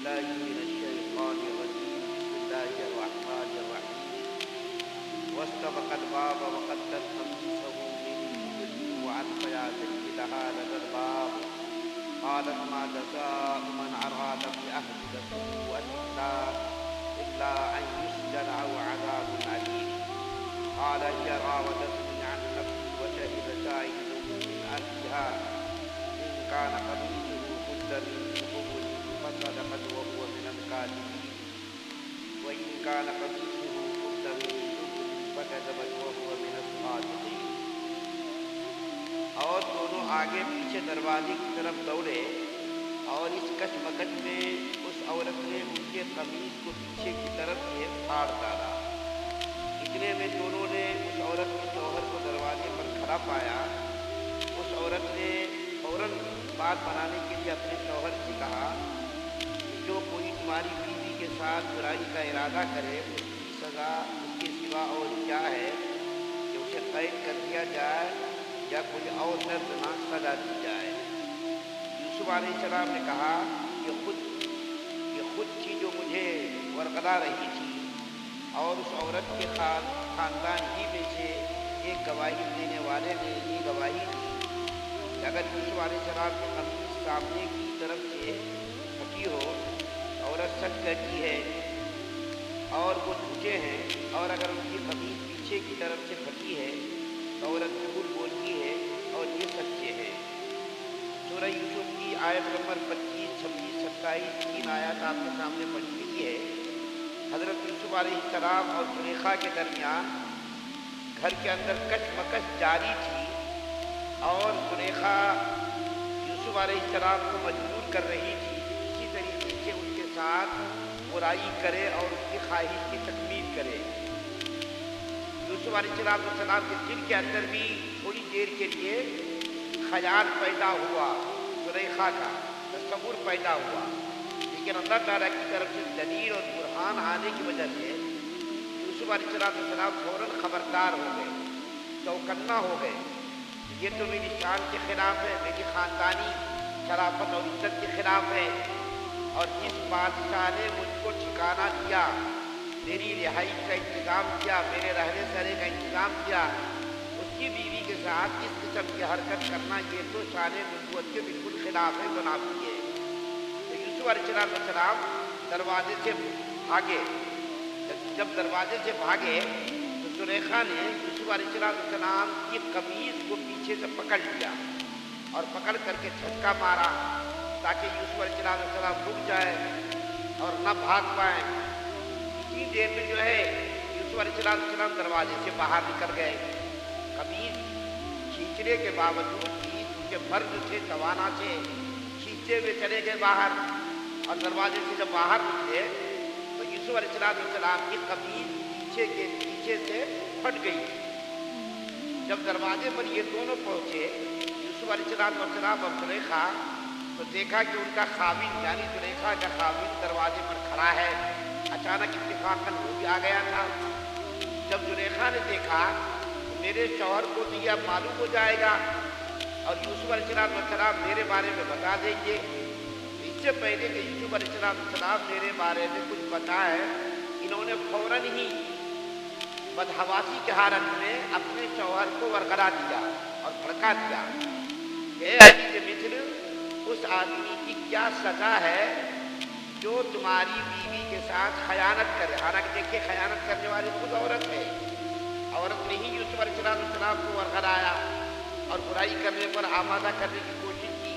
بالله من الشيطان الرجيم. بسم الله الرحمن الرحيم. واستبق الباب وقدت قميصه من دبر وألف يا سيدها لدى الباب. قالت ما جزاء من أراد بأهلك سوءا إلا أن يسجن أو عذاب أليم. قال هي راودتني عن نفسي وشهد شاهد من أهلها إن كان قميصه قد من قبل فصدقت وهو من الكاذبين وإن كان قميصه قد من دبر فكذبت وهو من الصادقين. اور دونوں آگے پیچھے دروازے کی طرف دوڑے اور اس کشمکش میں اس عورت نے ان کے قمیص کو پیچھے کی طرف سے پھاڑ ڈالا. اتنے میں دونوں نے اس عورت کے شوہر کو دروازے پر کھڑا پایا. اس عورت نے فوراً بات بنانے کے لیے اپنے شوہر سے کہا کہ جو کوئی تمہاری بیوی کے ساتھ برائی کا ارادہ کرے اس کی سزا اس کے سوا اور کیا ہے کہ اسے قید کر دیا جائے یا کوئی اور دردناک سزا دی جائے. یوسف علیہ السلام نے کہا یہ خود تھی جو مجھے ورغلا رہی تھی اور اس عورت کے خاندان ہی میں سے ایک گواہی دینے والے نے یہ گواہی دی کہ اگر یوسف علیہ السلام کے قمیص سامنے کی طرف سے پھٹی ہو عورت سچ کہتی ہے اور وہ جھوٹے ہیں اور اگر ان کی قمیص پیچھے کی طرف سے پھٹی ہے تو عورت جھوٹ بولتی ہے اور یہ سچے ہیں. سورہ یوسف کی آیت نمبر 25, 26, 27 تین آیات آپ کے سامنے پڑھی گئی ہے. حضرت یوسف علیہ السلام اور زلیخا کے درمیان گھر کے اندر کشمکش جاری تھی اور زلیخا یوسف علیہ السلام کو مجبور کر رہی تھی اسی طریقے سے ان کے ساتھ برائی کرے اور اس کی خواہش کی تکمیل کرے. یوسف علیہ السلام کے دل کے اندر بھی تھوڑی دیر کے لیے خیال پیدا ہوا, زلیخا کا تصور پیدا ہوا, لیکن اللہ تعالیٰ کی طرف سے دلیل اور برہان آنے کی وجہ سے یوسف علیہ السلام فوراً خبردار ہو گئے, چوکنا ہو گئے. یہ تو میری شان کے خلاف ہے, میری خاندانی شرافت اور عزت کے خلاف ہے, اور جس بادشاہ نے مجھ کو ٹھکانہ دیا, میری رہائی کا انتظام کیا, میرے رہنے سہنے کا انتظام کیا, اس کی بیوی کے ساتھ اس قسم کی حرکت کرنا یہ تو شان نبوت کے بالکل خلاف ہے, منافی ہے. تو یوسف علیہ السلام دروازے سے بھاگے. جب دروازے سے بھاگے تو زلیخا نے یوسف علیہ السلام کی قمیص کو پیچھے سے پکڑ لیا اور پکڑ کر کے جھٹکا مارا تاکہ یوسف علیہ السلام رک جائے اور نہ بھاگ پائیں. اتنی دیر میں جو ہے یوسف علیہ السلام دروازے سے باہر نکل گئے. قمیص کھینچنے کے باوجود بھی کیونکہ مرد تھے, توانا تھے, کھینچتے ہوئے چلے گئے باہر, اور دروازے سے جب باہر نکلے تو یوسف علیہ السلام کی قمیص پیچھے سے پھٹ گئی. جب دروازے پر یہ دونوں پہنچے یوسف علیہ السلام اور زلیخا, تو دیکھا کہ ان کا خاوند یعنی زلیخا کا خاوند دروازے پر کھڑا ہے. اچانک اتفاقاً وہ بھی آ گیا تھا. جب زلیخا نے دیکھا تو میرے شوہر کو تو یہ معلوم ہو جائے گا اور یوسف علیہ السلام میرے بارے میں بتا دیں گے. اس سے پہلے کہ یوسف علیہ السلام میرے بارے میں کچھ بتائے, انہوں نے فوراً ہی بدحواسی کی حالت میں اپنے شوہر کو ورغلا دیا اور بھڑکا دیا. اے عزیز مصر, اس آدمی کی کیا سزا ہے جو تمہاری بیوی کے ساتھ خیانت کرے. حالانکہ دیکھیے خیانت کرنے والی خود عورت ہے. عورت نے ہی یوسف علیہ السلام کو ورغلایا اور برائی کرنے پر آمادہ کرنے کی کوشش کی,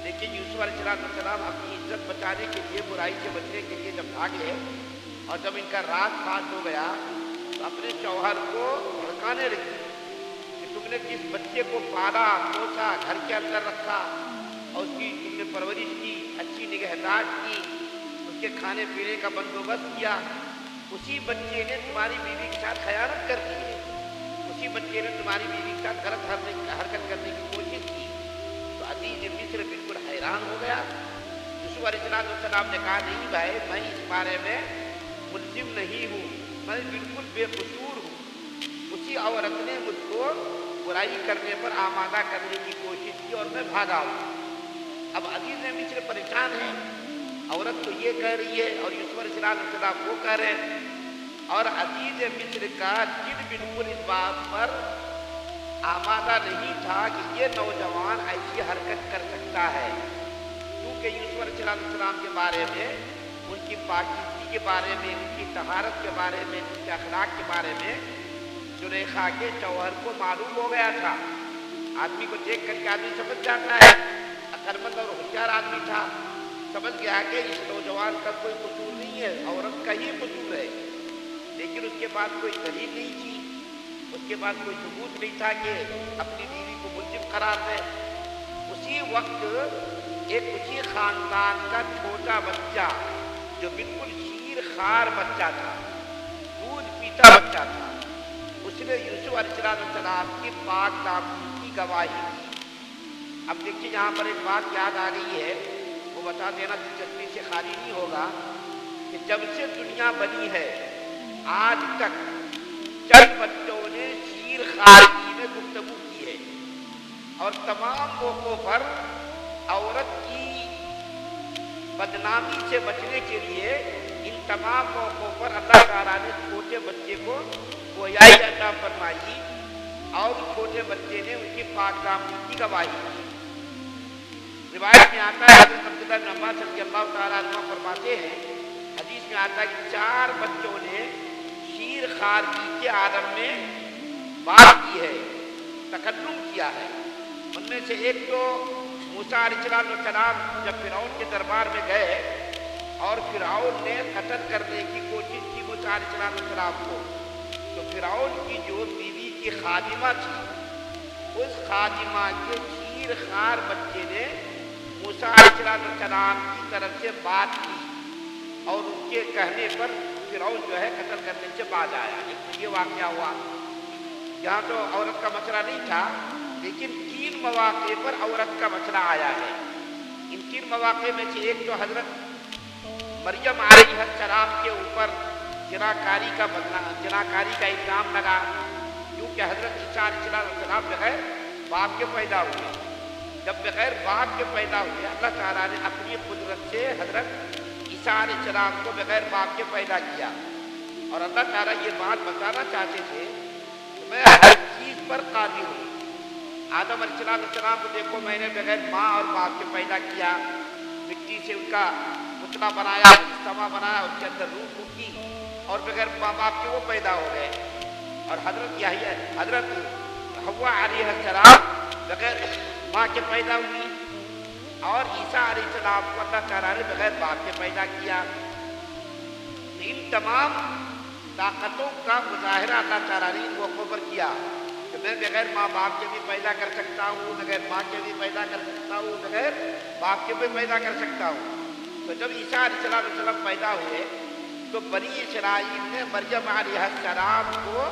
لیکن یوسف علیہ السلام اپنی عزت بچانے کے لیے, برائی سے بچنے کے لیے جب بھاگے اور جب ان کا راز فاش ہو گیا تو اپنے شوہر کو بھڑکانے لگی کہ تم نے جس بچے کو پالا پوسا, گھر کے اندر رکھا اور اس کی تم نے پرورش کی, اچھی نگہداشت کی, اس کے کھانے پینے کا بندوبست کیا, اسی بچے نے تمہاری بیوی کے ساتھ خیانت کر دی ہے, اسی بچے نے تمہاری بیوی کے ساتھ غلط حرکت کرنے کی کوشش کی. تو عزیز مصر بالکل حیران ہو گیا. یوسف علیہ السلام نے کہا نہیں بھائی, میں اس بارے میں ملزم نہیں ہوں, میں بالکل بے قصور ہوں. اسی عورت نے مجھ کو برائی کرنے پر آمادہ کرنے کی کوشش کی اور میں بھاگا ہوں. اب عزیز مصر پریشان ہے, عورت تو یہ کہہ رہی ہے اور یوسف علیہ السلام وہ کہہ رہے ہیں، اور عزیز مصر کا دل بالکل اس بات پر آمادہ نہیں تھا کہ یہ نوجوان ایسی حرکت کر سکتا ہے، کیونکہ یوسف علیہ السلام کے بارے میں، ان کی پاکیزگی کے بارے میں، ان کی طہارت کے بارے میں، ان کے اخلاق کے بارے میں زلیخا کے شوہر کو معلوم ہو گیا تھا۔ آدمی کو دیکھ کر کے آدمی سمجھ جاتا ہے، عقلمند اور ہوشیار آدمی تھا، سمجھ گیا کہ اس نوجوان کا کوئی قصور نہیں ہے، عورت کا ہی قصور ہے، لیکن اس کے بعد کوئی دلیل نہیں تھی، اس کے بعد کوئی ثبوت نہیں تھا کہ اپنی بیوی کو ملزم قرار دے۔ اسی وقت ایک اسی خاندان کا چھوٹا بچہ جو بالکل شیر خوار بچہ تھا، دودھ پیتا بچہ تھا، اس نے یوسف علیہ السلام کی پاک دامنی کی گواہی دی۔ اب دیکھیے یہاں پر ایک بات یاد آ گئی ہے، وہ بتا دینا دلچسپی سے خالی نہیں ہوگا کہ جب سے دنیا بنی ہے آج تک چند بچوں نے شیر خواری میں گفتگو کی ہے، اور تمام موقعوں پر عورت کی بدنامی سے بچنے کے لیے ان تمام موقعوں پر اللہ تعالیٰ نے چھوٹے بچے کو گویائی عطا فرمائی، اور چھوٹے بچے نے ان کی پاک دامنی کی گواہی دی۔ روایت میں آتا ہے، حضرت عبداللہ بن عباس رضی اللہ تعالیٰ عنہ فرماتے ہیں، حدیث میں آتا ہے کہ 4 بچوں نے شیر خواری کے عالم میں بات کی ہے، تکلم کیا ہے۔ ان میں سے ایک تو موسیٰ علیہ السلام جب فرعون کے دربار میں گئے اور فرعون نے قتل کرنے کی کوشش کی موسیٰ علیہ السلام کو، تو فرعون کی جو بیوی کی خادمہ تھی، اس خادمہ کے شیر خوار بچے نے موسیٰ علیہ السلام کی طرف سے بات کی، اور ان کے کہنے پر فرعون جو ہے قتل کرنے سے باز آیا۔ یہ واقعہ ہوا۔ یہاں تو عورت کا مسئلہ نہیں تھا، لیکن 3 مواقع پر عورت کا مسئلہ آیا ہے۔ ان 3 مواقع میں سے ایک تو حضرت مریم علیہ السلام کے اوپر زناکاری کا الزام لگا، کیونکہ حضرت عیسیٰ علیہ السلام بغیر باپ کے پیدا ہوئے۔ جب بغیر باپ کے پیدا ہوئے، اللہ تعالیٰ نے اپنی قدرت سے حضرت عیسیٰ علیہ السلام کو بغیر باپ کے پیدا کیا، اور اللہ تعالیٰ یہ بات بتانا چاہتے تھے کہ میں ہر چیز پر قادر ہوں۔ آدم علیہ السلام کو دیکھو، میں نے بغیر ماں اور باپ کے پیدا کیا، مٹی سے ان کا پتلا بنایا، مجسمہ بنایا، اس کے اندر روح پھونکی، اور بغیر ماں باپ کے وہ پیدا ہو گئے۔ اور حضرت حوا علیہ السلام بغیر ماں کے پیدا ہوئی، اور عیسیٰ علیہ السلام کو اللہ تعالیٰ نے بغیر باپ کے پیدا کیا۔ ان تمام طاقتوں کا مظاہرہ اللہ تعالیٰ نے ان موقعوں پر کیا کہ میں بغیر ماں باپ کے بھی پیدا کر سکتا ہوں، بغیر ماں کے بھی پیدا کر سکتا ہوں، بغیر باپ کے بھی پیدا کر سکتا ہوں۔ تو جب عیسیٰ علیہ السلام پیدا ہوئے تو بنی اسرائیل نے مریم علیہ السلام کو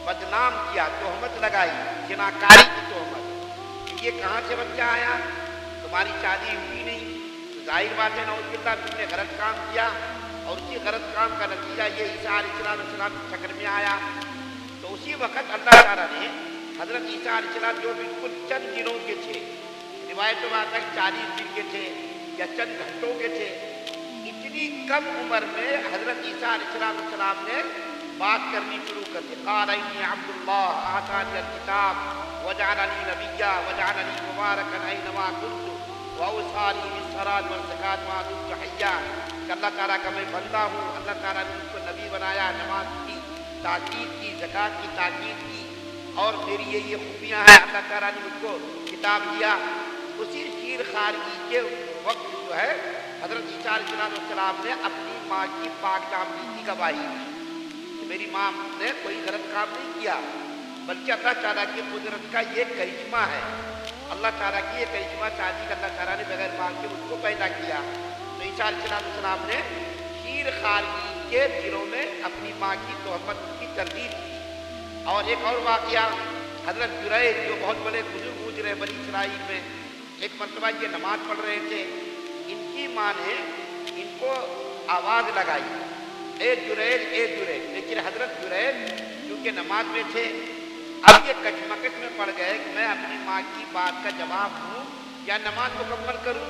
بدنام کیا، تہمت لگائی، زناکاری کی تہمت کہ یہ کہاں سے بچہ آیا، تمہاری شادی ہوئی نہیں۔ تو ظاہر بات ہے نعوذ باللہ تم نے غلط کام کیا، اور اسی غلط کام کا نتیجہ یہ عیسیٰ علیہ السلام کی شکل میں آیا۔ تو اسی وقت اللہ تعالیٰ نے حضرت عیسیٰ علیہ السلام جو بالکل چند دنوں کے تھے، روایتوں میں آتا ہے 40 دن کے تھے یا چند گھنٹوں کے تھے، اتنی کم عمر میں حضرت عیسیٰ علیہ السلام نے بات کرنی شروع کر دی۔ قال انی عبد اللہ آتانی الکتاب وجعلنی نبیا وجعلنی مبارکا اینما کنت واوصانی بالصلاۃ والزکاۃ ما دمت حیا، کہ اللہ تعالیٰ کا میں بندہ ہوں، اللہ تعالیٰ نے مجھ کو نبی بنایا، نماز کی تاکید کی، زکوٰۃ کی تاکید کی، اور میری یہ خوبیاں ہیں، اللہ تعالیٰ نے مجھ کو کتاب دیا۔ اسی شیر خواری کے وقت جو ہے حضرت عیسیٰ علیہ السلام نے اپنی ماں کی پاک دامنی کی گواہی دی کہ میری ماں نے کوئی غلط کام نہیں کیا، بلکہ اللہ تعالیٰ کی قدرت کا یہ کرشمہ ہے، اللہ تعالیٰ کی یہ کرشمہ شادی کا اللہ تعالیٰ نے بغیر ماں کے مجھ کو پیدا کیا۔ تو عیسیٰ علیہ السلام نے شیر خواری کے دنوں میں اپنی ماں کی تہمت کی تردید کی۔ اور ایک اور واقعہ، حضرت جریج جو بہت بڑے بزرگ گزرے بنی اسرائیل میں، ایک مرتبہ یہ نماز پڑھ رہے تھے، ان کی ماں نے ان کو آواز لگائی، اے جریج اے جریج، لیکن حضرت جریج کیونکہ نماز میں تھے، اب یہ کشمکش میں پڑ گئے کہ میں اپنی ماں کی بات کا جواب دوں یا نماز مکمل کروں۔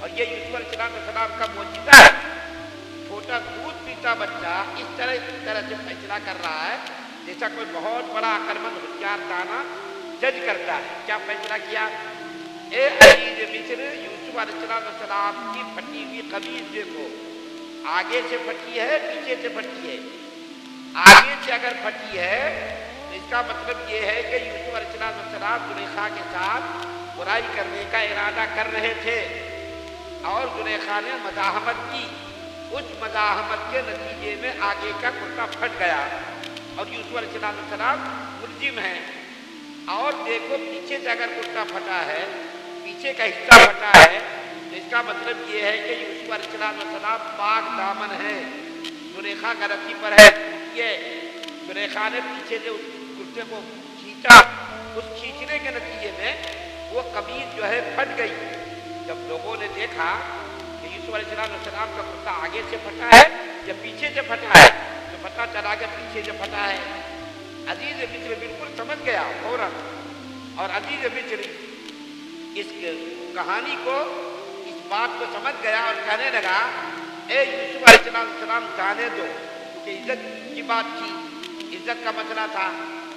اور یہ یوسف علیہ السلام کا معجزہ ہے. چھوٹا دودھ پیتا بچہ اس طرح سے فیصلہ کر رہا ہے جیسا کوئی بہت بڑا عقل مند ہوشیار دانا جج کرتا ہے. کیا فیصلہ کیا؟ اے عزیز مصر، یوسف علیہ السلام کی پھٹی ہوئی قمیص دیکھو، آگے سے پھٹی ہے پیچھے سے پھٹی ہے. آگے سے اگر پھٹی ہے تو اس کا مطلب یہ ہے کہ یوسف علیہ السلام زلیخا کے ساتھ برائی کرنے کا ارادہ کر رہے تھے اور زلیخا نے مزاحمت کی. اس مزاحمت کے نتیجے میں آگے کا کرتا پھٹ گیا اور یوسف علیہ السلام ملزم ہیں. اور دیکھو پیچھے سے اگر کرتا پھٹا ہے، پیچھے کا حصہ پھٹا ہے، تو اس کا مطلب یہ ہے کہ یوسف علیہ السلام پاک دامن ہے. زلیخا غلطی پر ہے. یہ زلیخا نے پیچھے سے اس کرتے کو کھینچا، اس کھینچنے کے نتیجے میں وہ قمیص جو ہے پھٹ گئی. جب لوگوں نے دیکھا کہ یوسف علیہ السلام کا کرتا آگے سے پھٹا ہے یا پیچھے سے پھٹا ہے تو پتہ چلا کہ پیچھے سے پھٹا ہے. عزیز مصر بالکل سمجھ گیا فوراً، اور عزیز مصر اس کہانی کو، اس بات کو سمجھ گیا اور کہنے لگا اے یوسف علیہ السلام جانے دو، کہ عزت کی بات تھی، عزت کا مسئلہ تھا.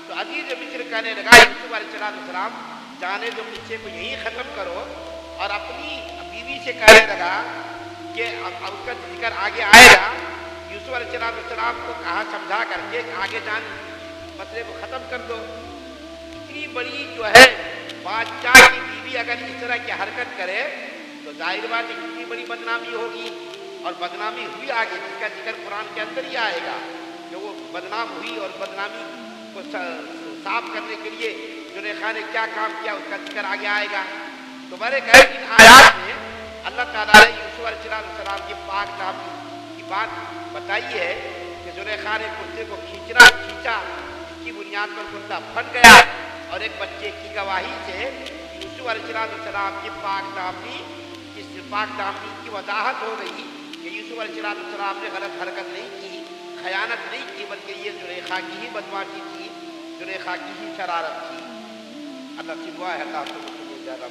تو عزیز مصر کہنے لگا یوسف علیہ السلام جانے دو، قصے کو یہی ختم کرو. اور اپنی بیوی سے کہنے لگا کہ اس کا ذکر آگے آئے گا. یوسف علیہ السلام کو کہا سمجھا کر کے آگے جان مسئلے کو ختم کر دو. اتنی بڑی جو ہے بادشاہ کی بیوی اگر اس طرح کی حرکت کرے تو ظاہر بات ہے کتنی بڑی بدنامی ہوگی. اور بدنامی ہوئی آگے، جس کا ذکر قرآن کے اندر ہی آئے گا کہ وہ بدنام ہوئی. اور بدنامی کو صاف کرنے کے لیے زلیخا نے کیا کام کیا اس کا ذکر آگے آئے گا. تمہارے غیر ان آیات میں اللہ تعالیٰ نے یوسف علیہ السلام کی پاک دامنی کی بات بتائی ہے کہ زلیخا نے کرتے کو کھینچا، جس کی بنیاد پر کرتا پھٹ گیا. اور ایک بچے کی گواہی سے یوسف علیہ السلام کی پاک دامنی کی وضاحت ہو گئی کہ یوسف علیہ السلام نے غلط حرکت نہیں کی، خیانت نہیں کی، بلکہ یہ زلیخا کی ہی بدماشی تھی، زلیخا کی ہی شرارت تھی. اللہ سبحانہ اللہ زیادہ